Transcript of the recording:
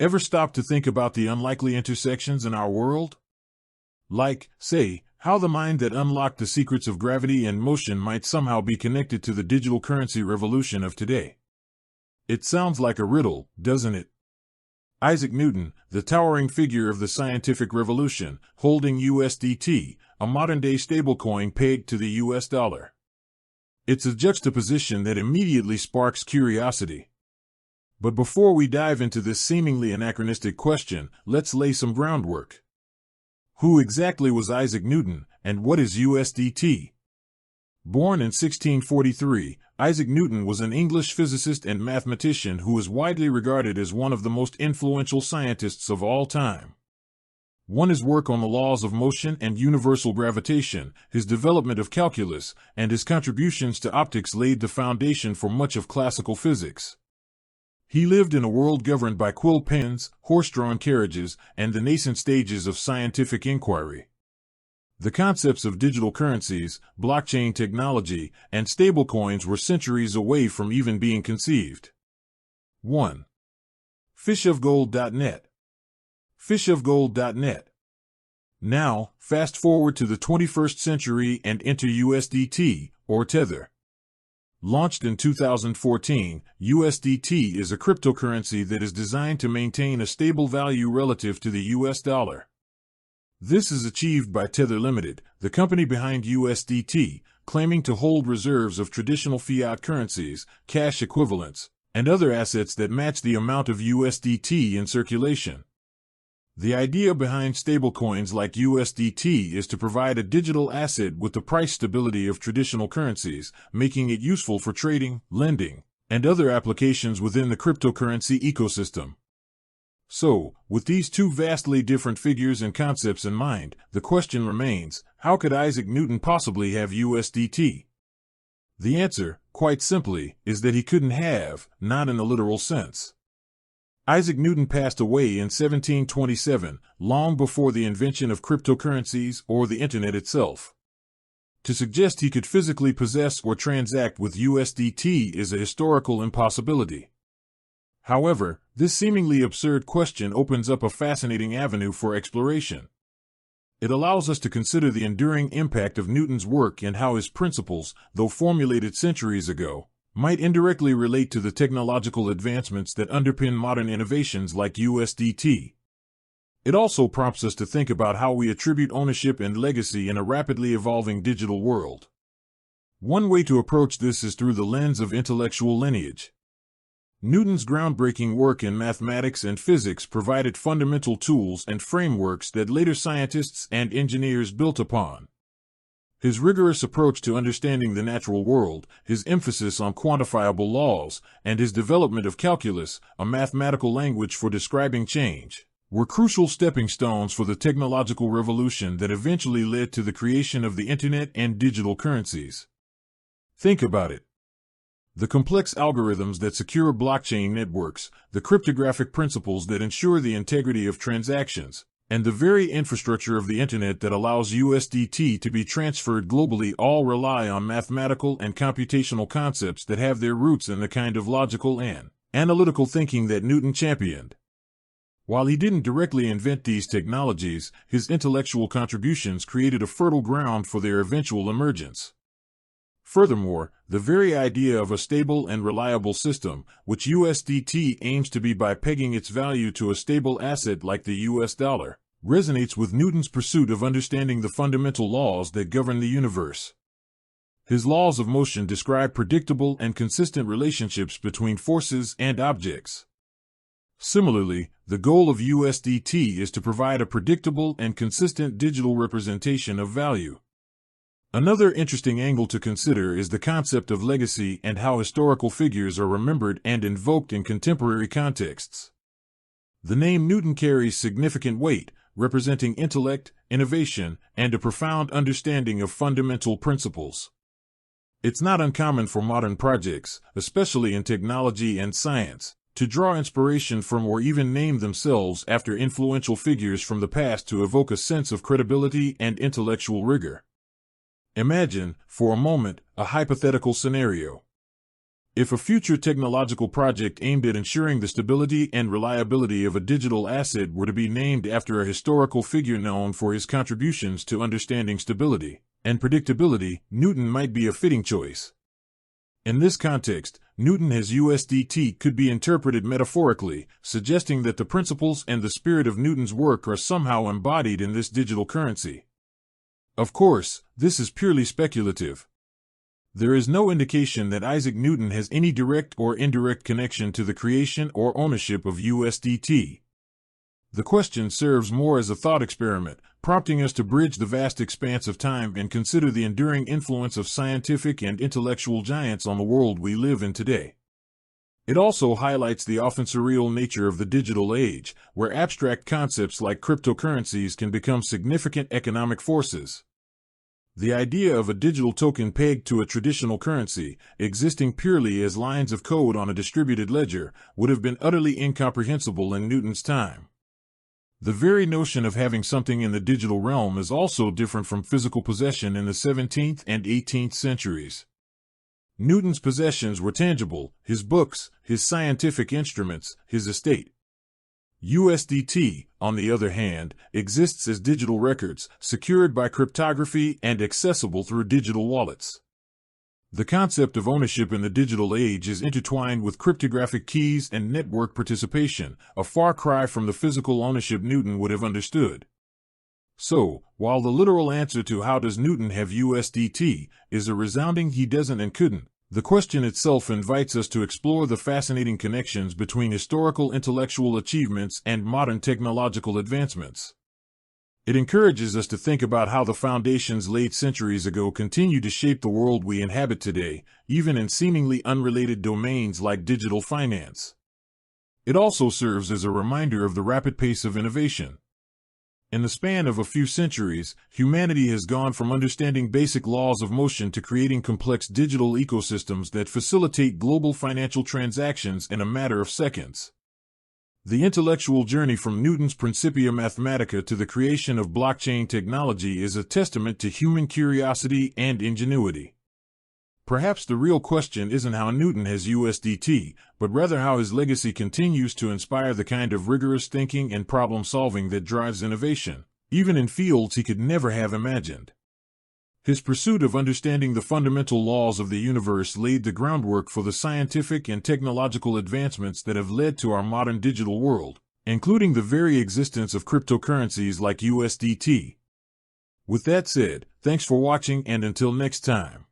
Ever stop to think about the unlikely intersections in our world? Like, say, how the mind that unlocked the secrets of gravity and motion might somehow be connected to the digital currency revolution of today. It sounds like a riddle, doesn't it? Isaac Newton, the towering figure of the scientific revolution, holding USDT, a modern-day stablecoin pegged to the US dollar. It's a juxtaposition that immediately sparks curiosity. But before we dive into this seemingly anachronistic question, let's lay some groundwork. Who exactly was Isaac Newton, and what is USDT? Born in 1643, Isaac Newton was an English physicist and mathematician who is widely regarded as one of the most influential scientists of all time. His work on the laws of motion and universal gravitation, his development of calculus, and his contributions to optics laid the foundation for much of classical physics. He lived in a world governed by quill pens, horse-drawn carriages, and the nascent stages of scientific inquiry. The concepts of digital currencies, blockchain technology, and stablecoins were centuries away from even being conceived. 1. Fishofgold.net. Fishofgold.net. Now, fast forward to the 21st century and enter USDT, or Tether. Launched in 2014, USDT is a cryptocurrency that is designed to maintain a stable value relative to the US dollar. This is achieved by Tether Limited, the company behind USDT, claiming to hold reserves of traditional fiat currencies, cash equivalents, and other assets that match the amount of USDT in circulation. The idea behind stablecoins like USDT is to provide a digital asset with the price stability of traditional currencies, making it useful for trading, lending, and other applications within the cryptocurrency ecosystem. So, with these two vastly different figures and concepts in mind, the question remains, how could Isaac Newton possibly have USDT? The answer, quite simply, is that he couldn't have, not in the literal sense. Isaac Newton passed away in 1727, long before the invention of cryptocurrencies or the Internet itself. To suggest he could physically possess or transact with USDT is a historical impossibility. However, this seemingly absurd question opens up a fascinating avenue for exploration. It allows us to consider the enduring impact of Newton's work and how his principles, though formulated centuries ago, might indirectly relate to the technological advancements that underpin modern innovations like USDT. It also prompts us to think about how we attribute ownership and legacy in a rapidly evolving digital world. One way to approach this is through the lens of intellectual lineage. Newton's groundbreaking work in mathematics and physics provided fundamental tools and frameworks that later scientists and engineers built upon. His rigorous approach to understanding the natural world, his emphasis on quantifiable laws, and his development of calculus, a mathematical language for describing change, were crucial stepping stones for the technological revolution that eventually led to the creation of the Internet and digital currencies. Think about it. The complex algorithms that secure blockchain networks, the cryptographic principles that ensure the integrity of transactions, and the very infrastructure of the Internet that allows USDT to be transferred globally all rely on mathematical and computational concepts that have their roots in the kind of logical and analytical thinking that Newton championed. While he didn't directly invent these technologies, his intellectual contributions created a fertile ground for their eventual emergence. Furthermore, the very idea of a stable and reliable system, which USDT aims to be by pegging its value to a stable asset like the US dollar, resonates with Newton's pursuit of understanding the fundamental laws that govern the universe. His laws of motion describe predictable and consistent relationships between forces and objects. Similarly, the goal of USDT is to provide a predictable and consistent digital representation of value. Another interesting angle to consider is the concept of legacy and how historical figures are remembered and invoked in contemporary contexts. The name Newton carries significant weight, representing intellect, innovation, and a profound understanding of fundamental principles. It's not uncommon for modern projects, especially in technology and science, to draw inspiration from or even name themselves after influential figures from the past to evoke a sense of credibility and intellectual rigor. Imagine, for a moment, a hypothetical scenario. If a future technological project aimed at ensuring the stability and reliability of a digital asset were to be named after a historical figure known for his contributions to understanding stability and predictability, Newton might be a fitting choice. In this context, Newton as USDT could be interpreted metaphorically, suggesting that the principles and the spirit of Newton's work are somehow embodied in this digital currency. Of course, this is purely speculative. There is no indication that Isaac Newton has any direct or indirect connection to the creation or ownership of USDT. The question serves more as a thought experiment, prompting us to bridge the vast expanse of time and consider the enduring influence of scientific and intellectual giants on the world we live in today. It also highlights the often surreal nature of the digital age, where abstract concepts like cryptocurrencies can become significant economic forces. The idea of a digital token pegged to a traditional currency, existing purely as lines of code on a distributed ledger, would have been utterly incomprehensible in Newton's time. The very notion of having something in the digital realm is also different from physical possession in the 17th and 18th centuries. Newton's possessions were tangible: his books, his scientific instruments, his estate. USDT, on the other hand, exists as digital records, secured by cryptography and accessible through digital wallets. The concept of ownership in the digital age is intertwined with cryptographic keys and network participation, a far cry from the physical ownership Newton would have understood. So, while the literal answer to how does Newton have USDT is a resounding he doesn't and couldn't, the question itself invites us to explore the fascinating connections between historical intellectual achievements and modern technological advancements. It encourages us to think about how the foundations laid centuries ago continue to shape the world we inhabit today, even in seemingly unrelated domains like digital finance. It also serves as a reminder of the rapid pace of innovation. In the span of a few centuries, humanity has gone from understanding basic laws of motion to creating complex digital ecosystems that facilitate global financial transactions in a matter of seconds. The intellectual journey from Newton's Principia Mathematica to the creation of blockchain technology is a testament to human curiosity and ingenuity. Perhaps the real question isn't how Newton has USDT, but rather how his legacy continues to inspire the kind of rigorous thinking and problem-solving that drives innovation, even in fields he could never have imagined. His pursuit of understanding the fundamental laws of the universe laid the groundwork for the scientific and technological advancements that have led to our modern digital world, including the very existence of cryptocurrencies like USDT. With that said, thanks for watching, and until next time.